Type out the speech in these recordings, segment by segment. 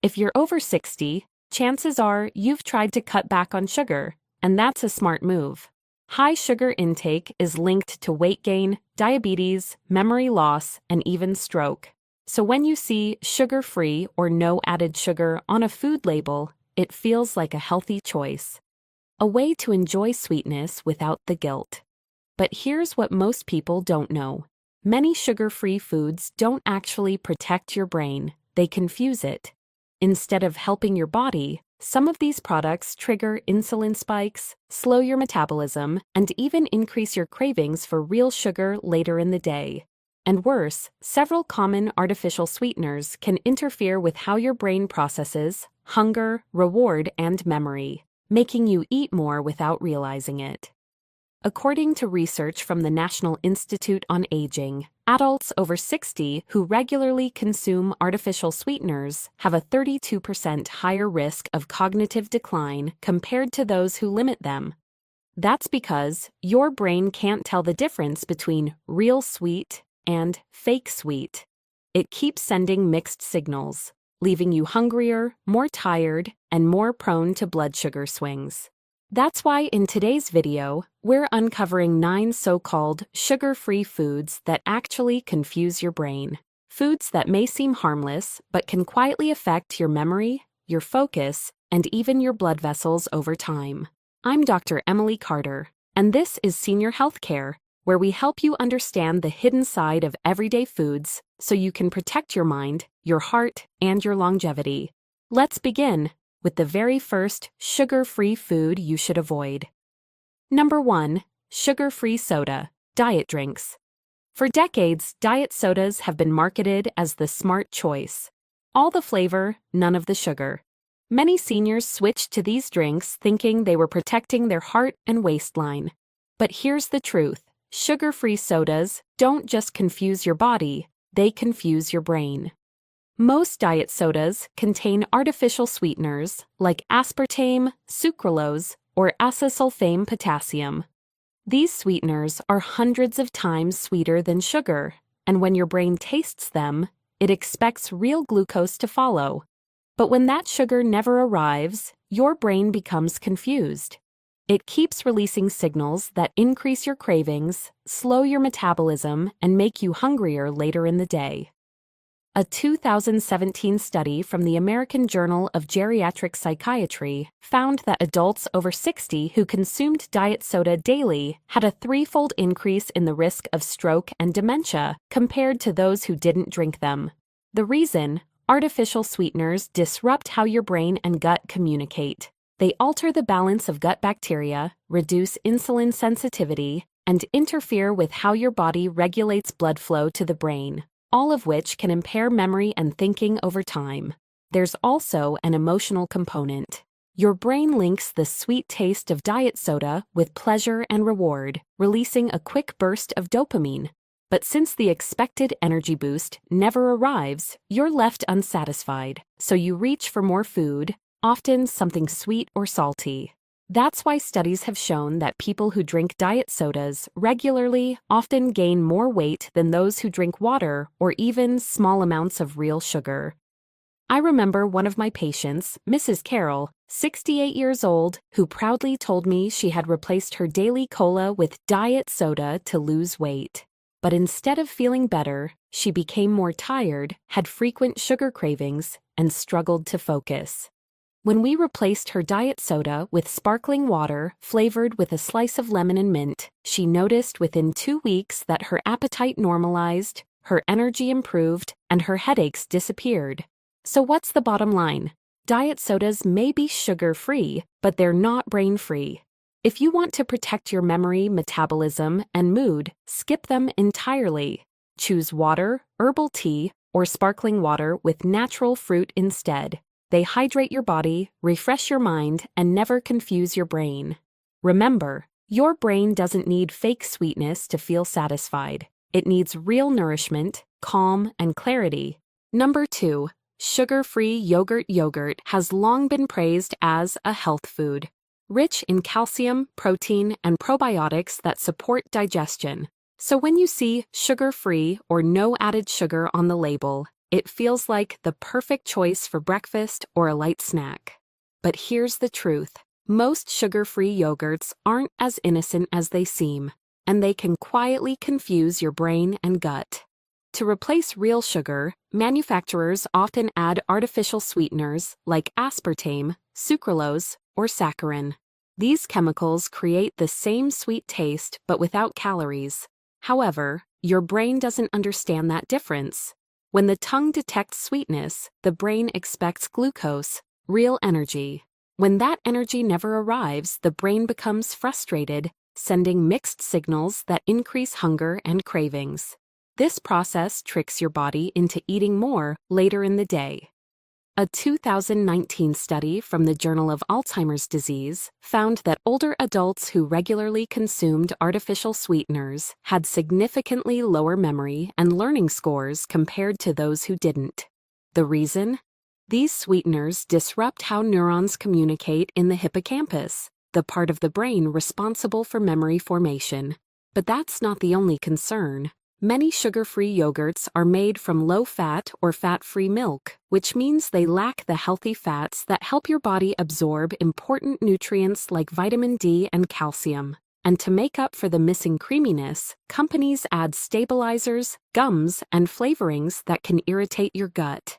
If you're over 60, chances are you've tried to cut back on sugar, and that's a smart move. High sugar intake is linked to weight gain, diabetes, memory loss, and even stroke. So when you see sugar-free or no added sugar on a food label, it feels like a healthy choice. A way to enjoy sweetness without the guilt. But here's what most people don't know. Many sugar-free foods don't actually protect your brain, they confuse it. Instead of helping your body, some of these products trigger insulin spikes, slow your metabolism, and even increase your cravings for real sugar later in the day. And worse, several common artificial sweeteners can interfere with how your brain processes hunger, reward, and memory, making you eat more without realizing it. According to research from the National Institute on Aging, adults over 60 who regularly consume artificial sweeteners have a 32% higher risk of cognitive decline compared to those who limit them. That's because your brain can't tell the difference between real sweet and fake sweet. It keeps sending mixed signals, leaving you hungrier, more tired, and more prone to blood sugar swings. That's why in today's video, we're uncovering 9 so-called sugar-free foods that actually confuse your brain. Foods that may seem harmless, but can quietly affect your memory, your focus, and even your blood vessels over time. I'm Dr. Emily Carter, and this is Senior Healthcare, where we help you understand the hidden side of everyday foods so you can protect your mind, your heart, and your longevity. Let's begin with the very first sugar-free food you should avoid. Number 1. Sugar-free soda, diet drinks. For decades, diet sodas have been marketed as the smart choice. All the flavor, none of the sugar. Many seniors switched to these drinks thinking they were protecting their heart and waistline. But here's the truth. Sugar-free sodas don't just confuse your body, they confuse your brain. Most diet sodas contain artificial sweeteners like aspartame, sucralose, or acesulfame potassium. These sweeteners are hundreds of times sweeter than sugar, and when your brain tastes them, it expects real glucose to follow. But when that sugar never arrives, your brain becomes confused. It keeps releasing signals that increase your cravings, slow your metabolism, and make you hungrier later in the day. A 2017 study from the American Journal of Geriatric Psychiatry found that adults over 60 who consumed diet soda daily had a 3-fold increase in the risk of stroke and dementia compared to those who didn't drink them. The reason? Artificial sweeteners disrupt how your brain and gut communicate. They alter the balance of gut bacteria, reduce insulin sensitivity, and interfere with how your body regulates blood flow to the brain, all of which can impair memory and thinking over time. There's also an emotional component. Your brain links the sweet taste of diet soda with pleasure and reward, releasing a quick burst of dopamine. But since the expected energy boost never arrives, you're left unsatisfied, so you reach for more food, often something sweet or salty. That's why studies have shown that people who drink diet sodas regularly often gain more weight than those who drink water or even small amounts of real sugar. I remember one of my patients, Mrs. Carroll, 68 years old, who proudly told me she had replaced her daily cola with diet soda to lose weight. But instead of feeling better, she became more tired, had frequent sugar cravings, and struggled to focus. When we replaced her diet soda with sparkling water flavored with a slice of lemon and mint, she noticed within 2 weeks that her appetite normalized, her energy improved, and her headaches disappeared. So what's the bottom line? Diet sodas may be sugar-free, but they're not brain-free. If you want to protect your memory, metabolism, and mood, skip them entirely. Choose water, herbal tea, or sparkling water with natural fruit instead. They hydrate your body, refresh your mind, and never confuse your brain. Remember, your brain doesn't need fake sweetness to feel satisfied. It needs real nourishment, calm, and clarity. Number 2. Sugar-free yogurt. Yogurt has long been praised as a health food, rich in calcium, protein, and probiotics that support digestion. So when you see sugar-free or no added sugar on the label, It feels like the perfect choice for breakfast or a light snack. But here's the truth. Most sugar-free yogurts aren't as innocent as they seem, and they can quietly confuse your brain and gut. To replace real sugar, manufacturers often add artificial sweeteners like aspartame, sucralose, or saccharin. These chemicals create the same sweet taste but without calories. However, your brain doesn't understand that difference. When the tongue detects sweetness, the brain expects glucose, real energy. When that energy never arrives, the brain becomes frustrated, sending mixed signals that increase hunger and cravings. This process tricks your body into eating more later in the day. A 2019 study from the Journal of Alzheimer's Disease found that older adults who regularly consumed artificial sweeteners had significantly lower memory and learning scores compared to those who didn't. The reason? These sweeteners disrupt how neurons communicate in the hippocampus, the part of the brain responsible for memory formation. But that's not the only concern. Many sugar-free yogurts are made from low-fat or fat-free milk, which means they lack the healthy fats that help your body absorb important nutrients like vitamin D and calcium. And to make up for the missing creaminess, companies add stabilizers, gums, and flavorings that can irritate your gut.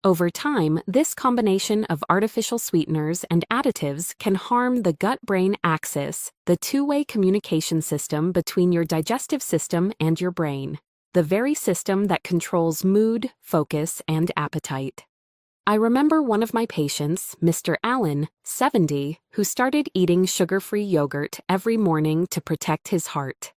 Over time, this combination of artificial sweeteners and additives can harm the gut-brain axis, the two-way communication system between your digestive system and your brain, the very system that controls mood, focus, and appetite. I remember one of my patients, Mr. Allen, 70, who started eating sugar-free yogurt every morning to protect his heart.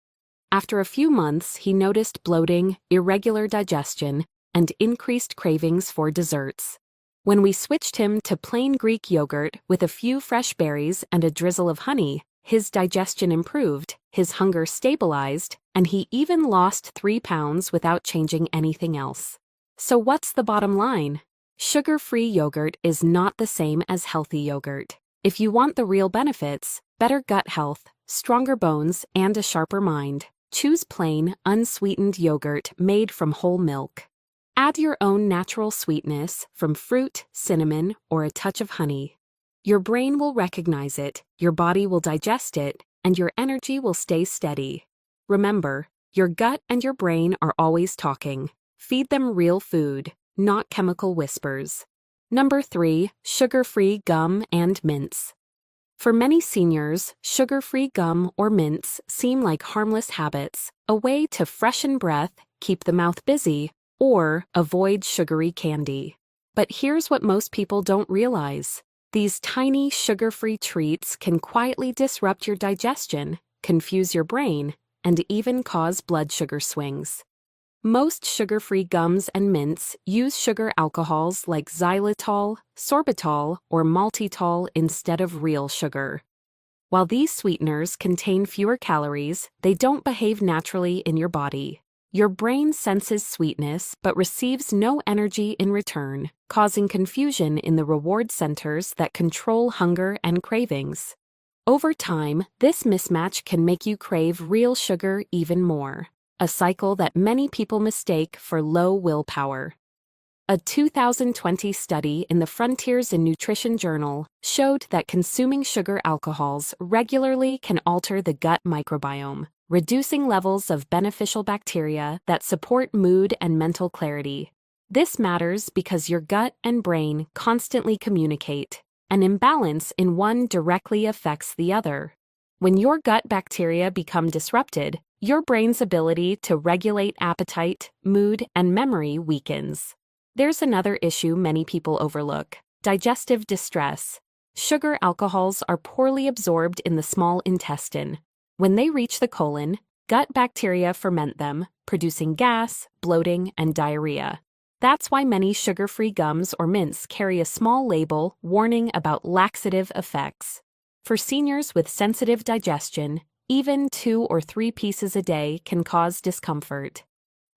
After a few months, he noticed bloating, irregular digestion, and increased cravings for desserts. When we switched him to plain Greek yogurt with a few fresh berries and a drizzle of honey, his digestion improved, his hunger stabilized, and he even lost 3 pounds without changing anything else. So what's the bottom line? Sugar-free yogurt is not the same as healthy yogurt. If you want the real benefits, better gut health, stronger bones, and a sharper mind, choose plain, unsweetened yogurt made from whole milk. Add your own natural sweetness from fruit, cinnamon, or a touch of honey. Your brain will recognize it, your body will digest it, and your energy will stay steady. Remember, your gut and your brain are always talking. Feed them real food, not chemical whispers. Number 3, sugar-free gum and mints. For many seniors, sugar-free gum or mints seem like harmless habits, a way to freshen breath, keep the mouth busy, or avoid sugary candy. But here's what most people don't realize. These tiny sugar-free treats can quietly disrupt your digestion, confuse your brain, and even cause blood sugar swings. Most sugar-free gums and mints use sugar alcohols like xylitol, sorbitol, or maltitol instead of real sugar. While these sweeteners contain fewer calories, they don't behave naturally in your body. Your brain senses sweetness but receives no energy in return, causing confusion in the reward centers that control hunger and cravings. Over time, this mismatch can make you crave real sugar even more, a cycle that many people mistake for low willpower. A 2020 study in the Frontiers in Nutrition journal showed that consuming sugar alcohols regularly can alter the gut microbiome, reducing levels of beneficial bacteria that support mood and mental clarity. This matters because your gut and brain constantly communicate. An imbalance in one directly affects the other. When your gut bacteria become disrupted, your brain's ability to regulate appetite, mood, and memory weakens. There's another issue many people overlook: digestive distress. Sugar alcohols are poorly absorbed in the small intestine. When they reach the colon, gut bacteria ferment them, producing gas, bloating, and diarrhea. That's why many sugar-free gums or mints carry a small label warning about laxative effects. For seniors with sensitive digestion, even 2 or 3 pieces a day can cause discomfort.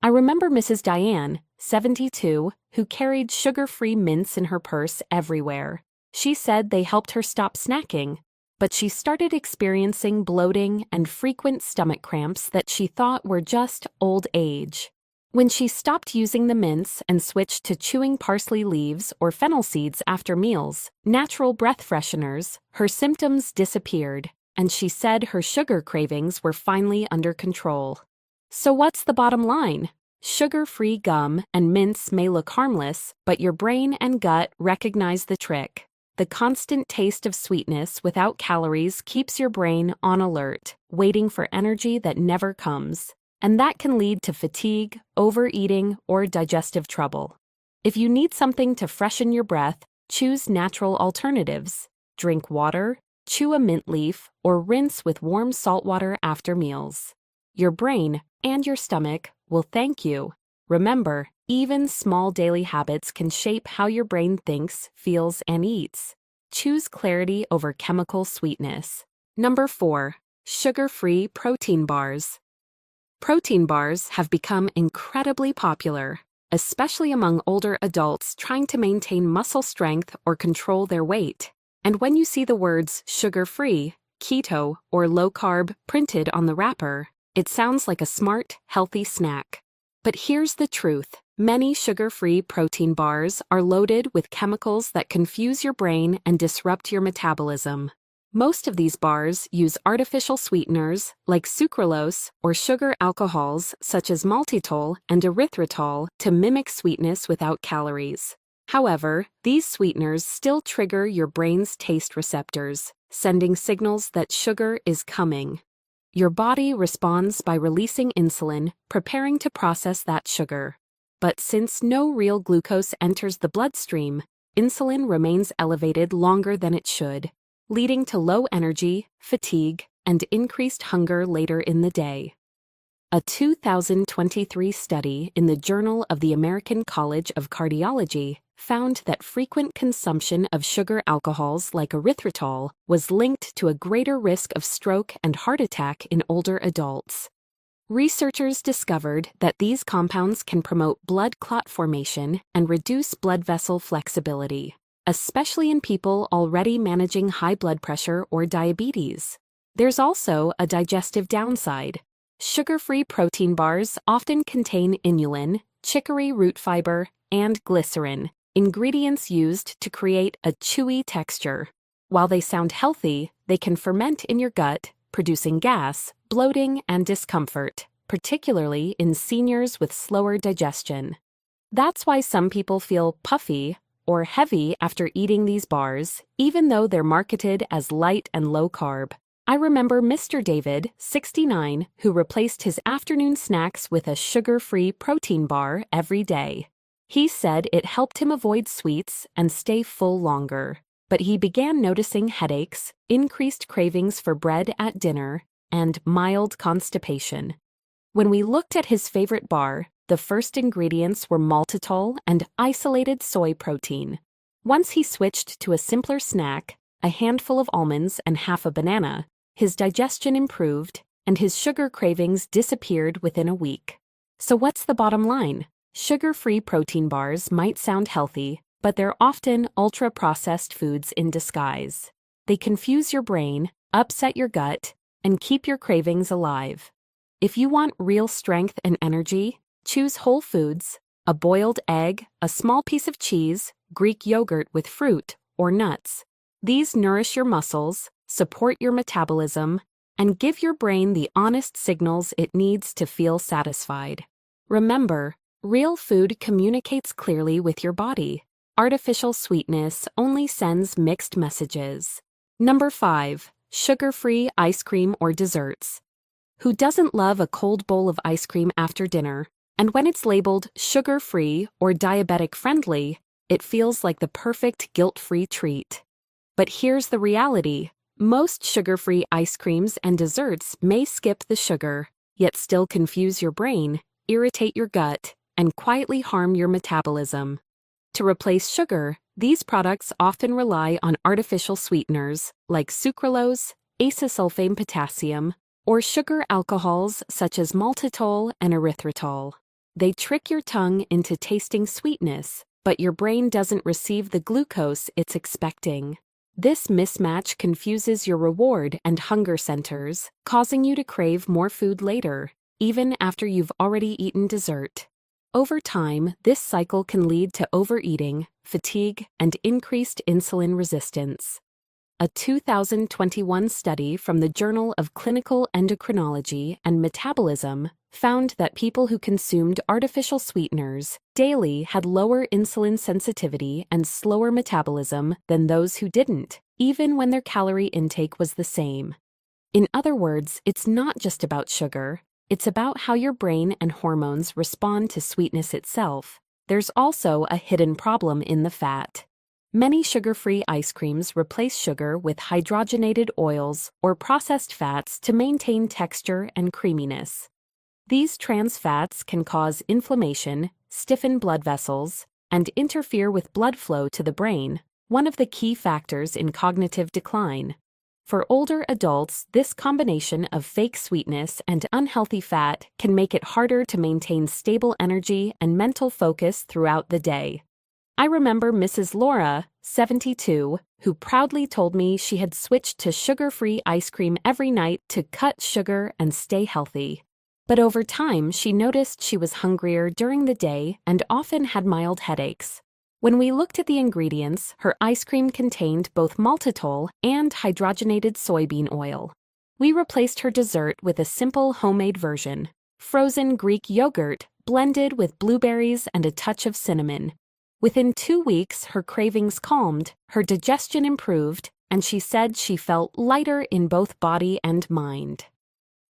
I remember Mrs. Diane, 72, who carried sugar-free mints in her purse everywhere. She said they helped her stop snacking, but she started experiencing bloating and frequent stomach cramps that she thought were just old age. When she stopped using the mints and switched to chewing parsley leaves or fennel seeds after meals, natural breath fresheners, her symptoms disappeared, and she said her sugar cravings were finally under control. So what's the bottom line? Sugar-free gum and mints may look harmless, but your brain and gut recognize the trick. The constant taste of sweetness without calories keeps your brain on alert, waiting for energy that never comes. And that can lead to fatigue, overeating, or digestive trouble. If you need something to freshen your breath, choose natural alternatives. Drink water, chew a mint leaf, or rinse with warm salt water after meals. Your brain and your stomach will thank you. Remember, even small daily habits can shape how your brain thinks, feels, and eats. Choose clarity over chemical sweetness. Number 4. Sugar-free protein bars. Protein bars have become incredibly popular, especially among older adults trying to maintain muscle strength or control their weight. And when you see the words sugar-free, keto, or low-carb printed on the wrapper, it sounds like a smart, healthy snack. But here's the truth. Many sugar-free protein bars are loaded with chemicals that confuse your brain and disrupt your metabolism. Most of these bars use artificial sweeteners like sucralose or sugar alcohols such as maltitol and erythritol to mimic sweetness without calories. However, these sweeteners still trigger your brain's taste receptors, sending signals that sugar is coming. Your body responds by releasing insulin, preparing to process that sugar. But since no real glucose enters the bloodstream, insulin remains elevated longer than it should, leading to low energy, fatigue, and increased hunger later in the day. A 2023 study in the Journal of the American College of Cardiology found that frequent consumption of sugar alcohols like erythritol was linked to a greater risk of stroke and heart attack in older adults. Researchers discovered that these compounds can promote blood clot formation and reduce blood vessel flexibility, especially in people already managing high blood pressure or diabetes. There's also a digestive downside. Sugar-free protein bars often contain inulin, chicory root fiber, and glycerin, ingredients used to create a chewy texture. While they sound healthy, they can ferment in your gut, producing gas, bloating, and discomfort, particularly in seniors with slower digestion. That's why some people feel puffy or heavy after eating these bars, even though they're marketed as light and low carb. I remember Mr. David, 69, who replaced his afternoon snacks with a sugar-free protein bar every day. He said it helped him avoid sweets and stay full longer, but he began noticing headaches, increased cravings for bread at dinner, and mild constipation. When we looked at his favorite bar, the first ingredients were maltitol and isolated soy protein. Once he switched to a simpler snack, a handful of almonds and half a banana, his digestion improved, and his sugar cravings disappeared within a week. So what's the bottom line? Sugar-free protein bars might sound healthy, but they're often ultra-processed foods in disguise. They confuse your brain, upset your gut, and keep your cravings alive. If you want real strength and energy, choose whole foods, a boiled egg, a small piece of cheese, Greek yogurt with fruit, or nuts. These nourish your muscles, support your metabolism, and give your brain the honest signals it needs to feel satisfied. Remember, real food communicates clearly with your body. Artificial sweetness only sends mixed messages. Number 5. Sugar-free ice cream or desserts. Who doesn't love a cold bowl of ice cream after dinner? And when it's labeled sugar-free or diabetic-friendly, it feels like the perfect guilt-free treat. But here's the reality. Most sugar-free ice creams and desserts may skip the sugar, yet still confuse your brain, irritate your gut, and quietly harm your metabolism. To replace sugar, these products often rely on artificial sweeteners like sucralose, acesulfame potassium, or sugar alcohols such as maltitol and erythritol. They trick your tongue into tasting sweetness, but your brain doesn't receive the glucose it's expecting. This mismatch confuses your reward and hunger centers, causing you to crave more food later, even after you've already eaten dessert. Over time, this cycle can lead to overeating, fatigue, and increased insulin resistance. A 2021 study from the Journal of Clinical Endocrinology and Metabolism found that people who consumed artificial sweeteners daily had lower insulin sensitivity and slower metabolism than those who didn't, even when their calorie intake was the same. In other words, it's not just about sugar, it's about how your brain and hormones respond to sweetness itself. There's also a hidden problem in the fat. Many sugar-free ice creams replace sugar with hydrogenated oils or processed fats to maintain texture and creaminess. These trans fats can cause inflammation, stiffen blood vessels, and interfere with blood flow to the brain, one of the key factors in cognitive decline. For older adults, this combination of fake sweetness and unhealthy fat can make it harder to maintain stable energy and mental focus throughout the day. I remember Mrs. Laura, 72, who proudly told me she had switched to sugar-free ice cream every night to cut sugar and stay healthy. But over time, she noticed she was hungrier during the day and often had mild headaches. When we looked at the ingredients, her ice cream contained both maltitol and hydrogenated soybean oil. We replaced her dessert with a simple homemade version, frozen Greek yogurt blended with blueberries and a touch of cinnamon. Within 2 weeks, her cravings calmed, her digestion improved, and she said she felt lighter in both body and mind.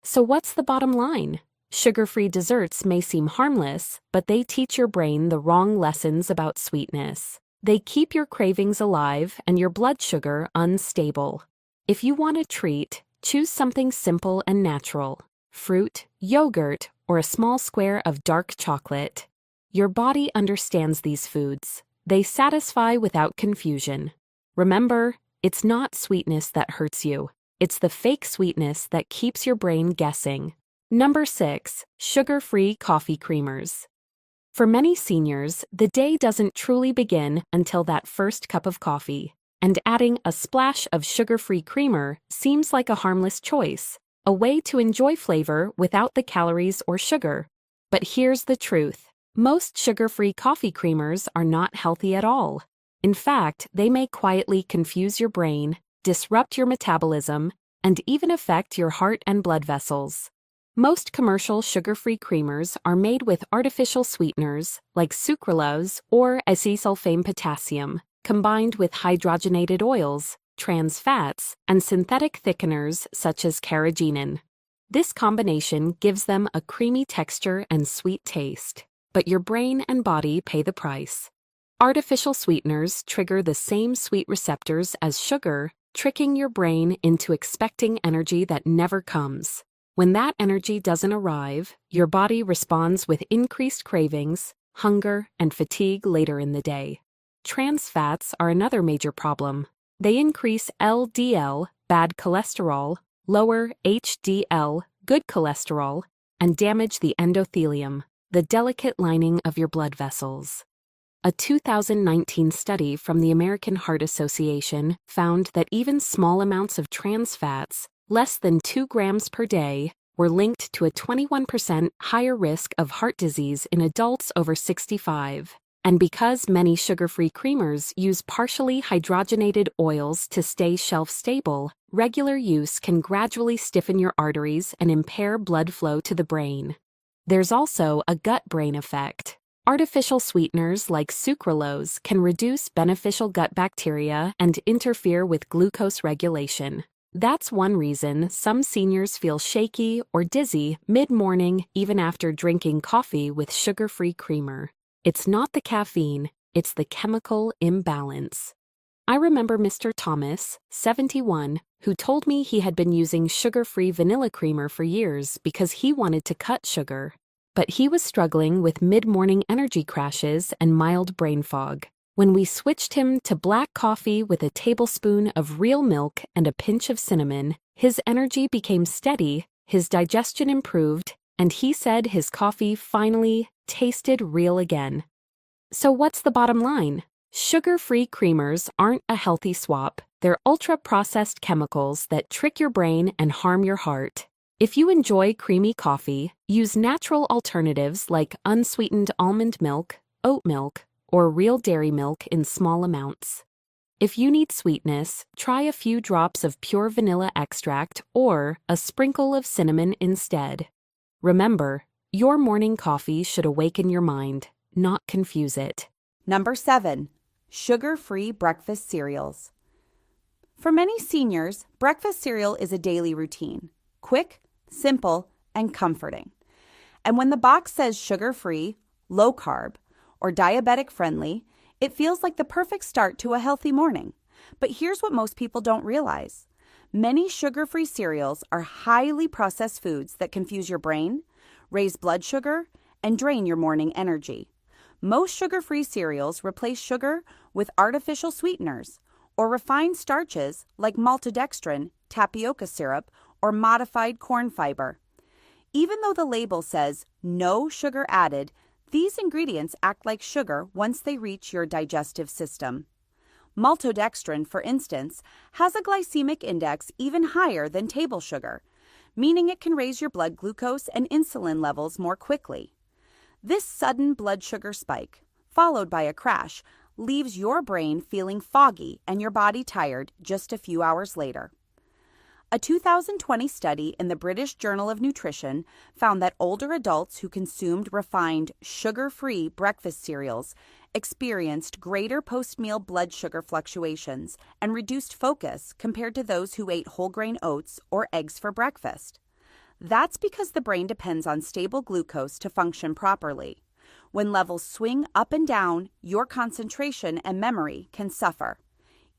So what's the bottom line? Sugar-free desserts may seem harmless, but they teach your brain the wrong lessons about sweetness. They keep your cravings alive and your blood sugar unstable. If you want a treat, choose something simple and natural: fruit, yogurt, or a small square of dark chocolate. Your body understands these foods. They satisfy without confusion. Remember, it's not sweetness that hurts you. It's the fake sweetness that keeps your brain guessing. Number 6. Sugar-free coffee creamers. For many seniors, the day doesn't truly begin until that first cup of coffee, and adding a splash of sugar-free creamer seems like a harmless choice, a way to enjoy flavor without the calories or sugar. But here's the truth. Most sugar-free coffee creamers are not healthy at all. In fact, they may quietly confuse your brain, disrupt your metabolism, and even affect your heart and blood vessels. Most commercial sugar-free creamers are made with artificial sweeteners like sucralose or acesulfame potassium, combined with hydrogenated oils, trans fats, and synthetic thickeners such as carrageenan. This combination gives them a creamy texture and sweet taste. But your brain and body pay the price. Artificial sweeteners trigger the same sweet receptors as sugar, tricking your brain into expecting energy that never comes. When that energy doesn't arrive, your body responds with increased cravings, hunger, and fatigue later in the day. Trans fats are another major problem. They increase LDL, bad cholesterol, lower HDL, good cholesterol, and damage the endothelium, the delicate lining of your blood vessels. A 2019 study from the American Heart Association found that even small amounts of trans fats, less than 2 grams per day, were linked to a 21% higher risk of heart disease in adults over 65. And because many sugar-free creamers use partially hydrogenated oils to stay shelf-stable, regular use can gradually stiffen your arteries and impair blood flow to the brain. There's also a gut-brain effect. Artificial sweeteners like sucralose can reduce beneficial gut bacteria and interfere with glucose regulation. That's one reason some seniors feel shaky or dizzy mid-morning even after drinking coffee with sugar-free creamer. It's not the caffeine, it's the chemical imbalance. I remember Mr. Thomas, 71, who told me he had been using sugar-free vanilla creamer for years because he wanted to cut sugar. But he was struggling with mid-morning energy crashes and mild brain fog. When we switched him to black coffee with a tablespoon of real milk and a pinch of cinnamon, his energy became steady, his digestion improved, and he said his coffee finally tasted real again. So what's the bottom line? Sugar-free creamers aren't a healthy swap. They're ultra-processed chemicals that trick your brain and harm your heart. If you enjoy creamy coffee, use natural alternatives like unsweetened almond milk, oat milk, or real dairy milk in small amounts. If you need sweetness, try a few drops of pure vanilla extract or a sprinkle of cinnamon instead. Remember, your morning coffee should awaken your mind, not confuse it. Number 7. Sugar-free breakfast cereals. For many seniors, breakfast cereal is a daily routine. Quick, simple, and comforting. And when the box says sugar-free, low-carb, or diabetic-friendly, it feels like the perfect start to a healthy morning. But here's what most people don't realize. Many sugar-free cereals are highly processed foods that confuse your brain, raise blood sugar, and drain your morning energy. Most sugar-free cereals replace sugar with artificial sweeteners or refined starches like maltodextrin, tapioca syrup, or modified corn fiber. Even though the label says no sugar added, these ingredients act like sugar once they reach your digestive system. Maltodextrin, for instance, has a glycemic index even higher than table sugar, meaning it can raise your blood glucose and insulin levels more quickly. This sudden blood sugar spike, followed by a crash, leaves your brain feeling foggy and your body tired just a few hours later. A 2020 study in the British Journal of Nutrition found that older adults who consumed refined, sugar-free breakfast cereals experienced greater post-meal blood sugar fluctuations and reduced focus compared to those who ate whole grain oats or eggs for breakfast. That's because the brain depends on stable glucose to function properly. When levels swing up and down, your concentration and memory can suffer,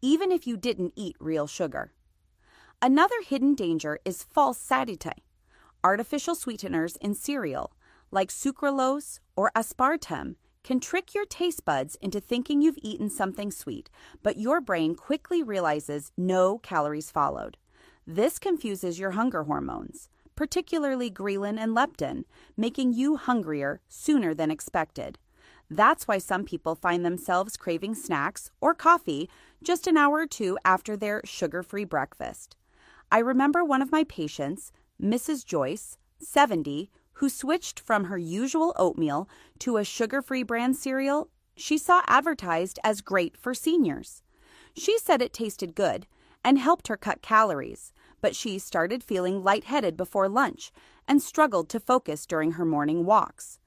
even if you didn't eat real sugar. Another hidden danger is false satiety, artificial sweeteners in cereal, like sucralose or aspartame, can trick your taste buds into thinking you've eaten something sweet, but your brain quickly realizes no calories followed. This confuses your hunger hormones, particularly ghrelin and leptin, making you hungrier sooner than expected. That's why some people find themselves craving snacks or coffee just an hour or two after their sugar-free breakfast. I remember one of my patients, Mrs. Joyce, 70, who switched from her usual oatmeal to a sugar-free brand cereal she saw advertised as great for seniors. She said it tasted good and helped her cut calories, but she started feeling lightheaded before lunch and struggled to focus during her morning walks.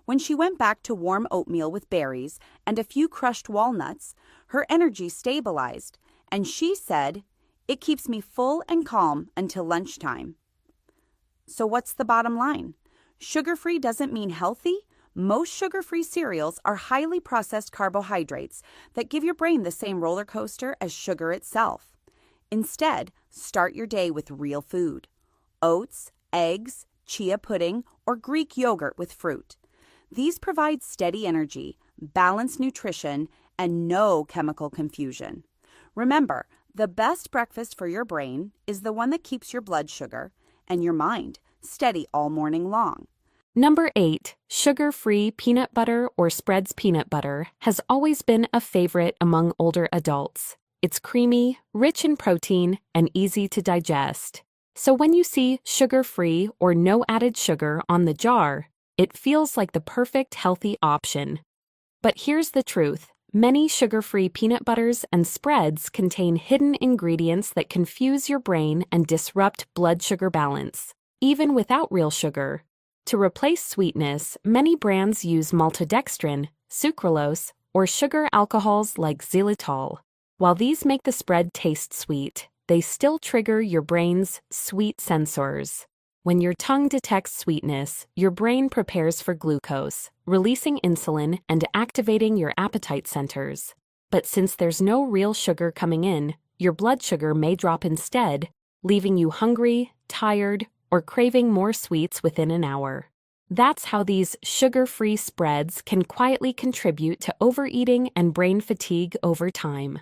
When she went back to warm oatmeal with berries and a few crushed walnuts, her energy stabilized, and she said, "It keeps me full and calm until lunchtime." So what's the bottom line? Sugar-free doesn't mean healthy. Most sugar-free cereals are highly processed carbohydrates that give your brain the same roller coaster as sugar itself. Instead, start your day with real food: oats, eggs, chia pudding, or Greek yogurt with fruit. These provide steady energy, balanced nutrition, and no chemical confusion. Remember, the best breakfast for your brain is the one that keeps your blood sugar and your mind steady all morning long. Number 8, sugar-free peanut butter or Spread's peanut butter has always been a favorite among older adults. It's creamy, rich in protein, and easy to digest. So when you see sugar-free or no added sugar on the jar, it feels like the perfect healthy option. But here's the truth. Many sugar-free peanut butters and spreads contain hidden ingredients that confuse your brain and disrupt blood sugar balance, even without real sugar. To replace sweetness, many brands use maltodextrin, sucralose, or sugar alcohols like xylitol. While these make the spread taste sweet, they still trigger your brain's sweet sensors. When your tongue detects sweetness, your brain prepares for glucose, releasing insulin and activating your appetite centers. But since there's no real sugar coming in, your blood sugar may drop instead, leaving you hungry, tired, or craving more sweets within an hour. That's how these sugar-free spreads can quietly contribute to overeating and brain fatigue over time.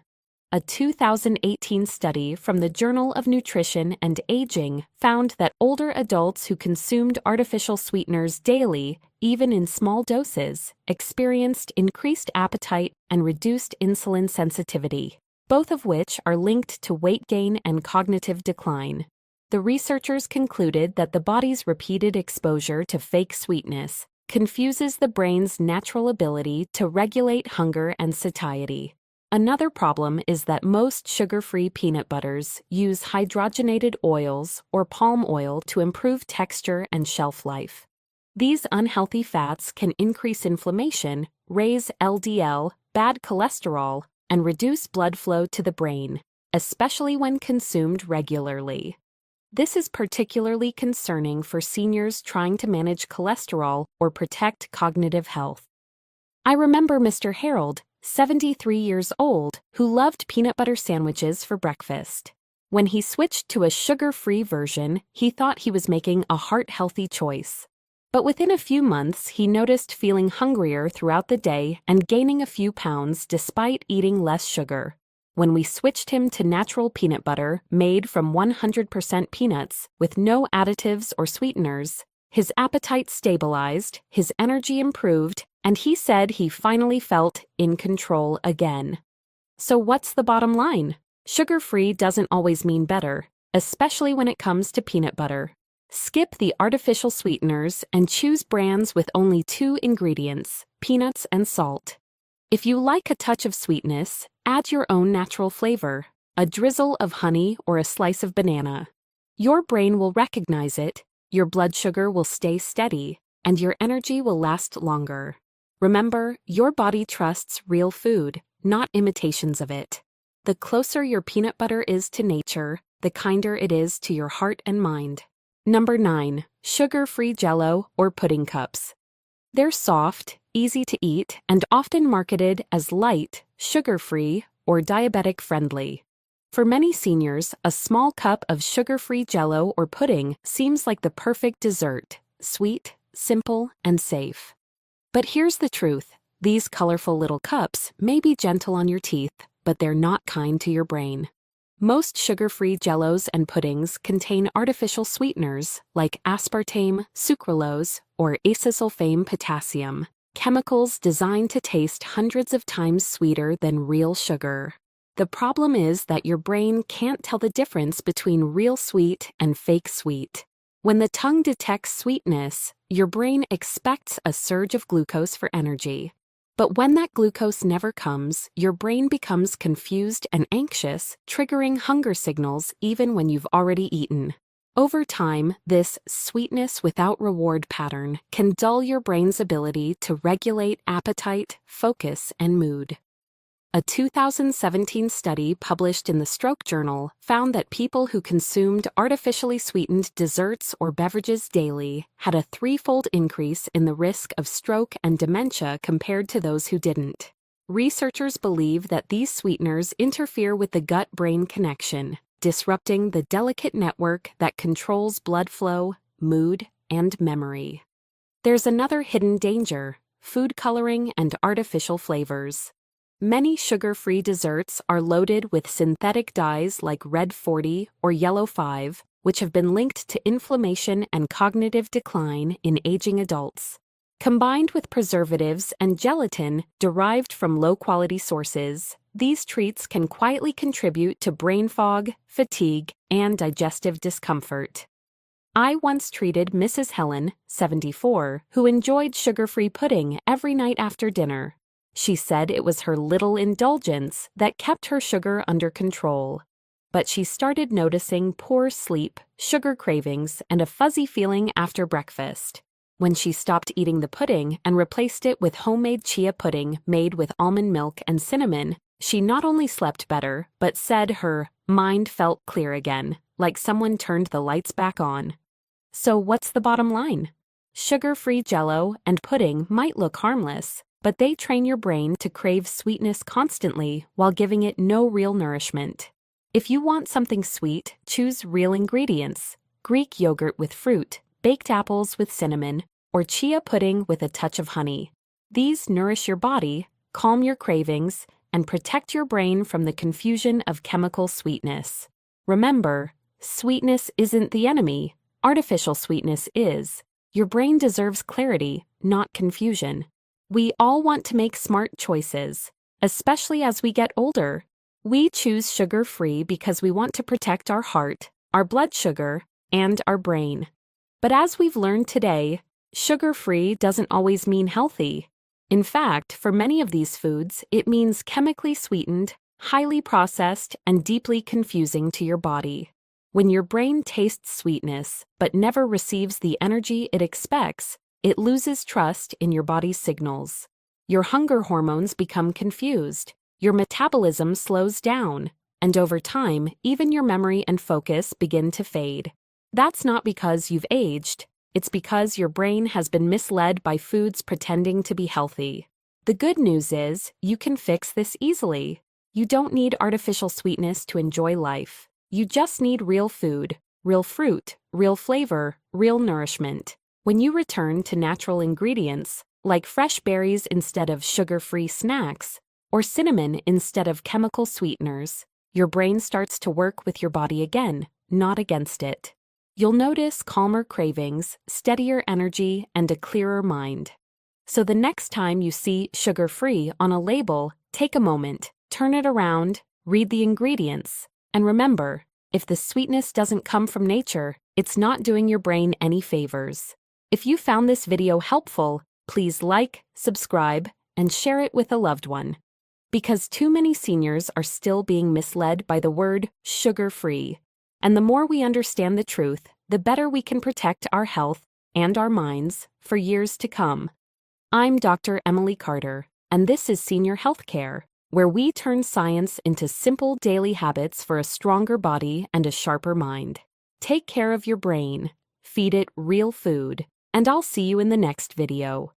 A 2018 study from the Journal of Nutrition and Aging found that older adults who consumed artificial sweeteners daily, even in small doses, experienced increased appetite and reduced insulin sensitivity, both of which are linked to weight gain and cognitive decline. The researchers concluded that the body's repeated exposure to fake sweetness confuses the brain's natural ability to regulate hunger and satiety. Another problem is that most sugar-free peanut butters use hydrogenated oils or palm oil to improve texture and shelf life. These unhealthy fats can increase inflammation, raise LDL, bad cholesterol, and reduce blood flow to the brain, especially when consumed regularly. This is particularly concerning for seniors trying to manage cholesterol or protect cognitive health. I remember Mr. Harold, 73 years old, who loved peanut butter sandwiches for breakfast. When he switched to a sugar-free version, he thought he was making a heart-healthy choice. But within a few months, he noticed feeling hungrier throughout the day and gaining a few pounds despite eating less sugar. When we switched him to natural peanut butter made from 100% peanuts with no additives or sweeteners, his appetite stabilized, his energy improved, and he said he finally felt in control again. So what's the bottom line? Sugar-free doesn't always mean better, especially when it comes to peanut butter. Skip the artificial sweeteners and choose brands with only 2 ingredients, peanuts and salt. If you like a touch of sweetness, add your own natural flavor, a drizzle of honey or a slice of banana. Your brain will recognize it, your blood sugar will stay steady, and your energy will last longer. Remember, your body trusts real food, not imitations of it. The closer your peanut butter is to nature, the kinder it is to your heart and mind. Number 9. Sugar-free Jell-O or pudding cups. They're soft, easy to eat, and often marketed as light, sugar-free, or diabetic-friendly. For many seniors, a small cup of sugar-free Jell-O or pudding seems like the perfect dessert, sweet, simple, and safe. But here's the truth. These colorful little cups may be gentle on your teeth, but they're not kind to your brain. Most sugar-free Jell-Os and puddings contain artificial sweeteners like aspartame, sucralose, or acesulfame potassium, chemicals designed to taste hundreds of times sweeter than real sugar. The problem is that your brain can't tell the difference between real sweet and fake sweet. When the tongue detects sweetness, your brain expects a surge of glucose for energy. But when that glucose never comes, your brain becomes confused and anxious, triggering hunger signals even when you've already eaten. Over time, this sweetness without reward pattern can dull your brain's ability to regulate appetite, focus, and mood. A 2017 study published in the Stroke Journal found that people who consumed artificially sweetened desserts or beverages daily had a 3-fold increase in the risk of stroke and dementia compared to those who didn't. Researchers believe that these sweeteners interfere with the gut-brain connection, disrupting the delicate network that controls blood flow, mood, and memory. There's another hidden danger: food coloring and artificial flavors. Many sugar-free desserts are loaded with synthetic dyes like red 40 or yellow 5, which have been linked to inflammation and cognitive decline in aging adults. Combined with preservatives and gelatin derived from low-quality sources, these treats can quietly contribute to brain fog, fatigue, and digestive discomfort. I once treated Mrs. Helen, 74, who enjoyed sugar-free pudding every night after dinner. She said it was her little indulgence that kept her sugar under control. But she started noticing poor sleep, sugar cravings, and a fuzzy feeling after breakfast. When she stopped eating the pudding and replaced it with homemade chia pudding made with almond milk and cinnamon, she not only slept better, but said her mind felt clear again, like someone turned the lights back on. So what's the bottom line? Sugar-free Jell-O and pudding might look harmless, but they train your brain to crave sweetness constantly while giving it no real nourishment. If you want something sweet, choose real ingredients: Greek yogurt with fruit, baked apples with cinnamon, or chia pudding with a touch of honey. These nourish your body, calm your cravings, and protect your brain from the confusion of chemical sweetness. Remember, sweetness isn't the enemy. Artificial sweetness is. Your brain deserves clarity, not confusion. We all want to make smart choices, especially as we get older. We choose sugar-free because we want to protect our heart, our blood sugar, and our brain. But as we've learned today, sugar-free doesn't always mean healthy. In fact, for many of these foods, it means chemically sweetened, highly processed, and deeply confusing to your body. When your brain tastes sweetness but never receives the energy it expects, it loses trust in your body's signals. Your hunger hormones become confused, your metabolism slows down, and over time, even your memory and focus begin to fade. That's not because you've aged, it's because your brain has been misled by foods pretending to be healthy. The good news is, you can fix this easily. You don't need artificial sweetness to enjoy life. You just need real food, real fruit, real flavor, real nourishment. When you return to natural ingredients, like fresh berries instead of sugar-free snacks, or cinnamon instead of chemical sweeteners, your brain starts to work with your body again, not against it. You'll notice calmer cravings, steadier energy, and a clearer mind. So the next time you see sugar-free on a label, take a moment, turn it around, read the ingredients, and remember, if the sweetness doesn't come from nature, it's not doing your brain any favors. If you found this video helpful, please like, subscribe, and share it with a loved one. Because too many seniors are still being misled by the word sugar-free. And the more we understand the truth, the better we can protect our health and our minds for years to come. I'm Dr. Emily Carter, and this is Senior Healthcare, where we turn science into simple daily habits for a stronger body and a sharper mind. Take care of your brain, feed it real food, and I'll see you in the next video.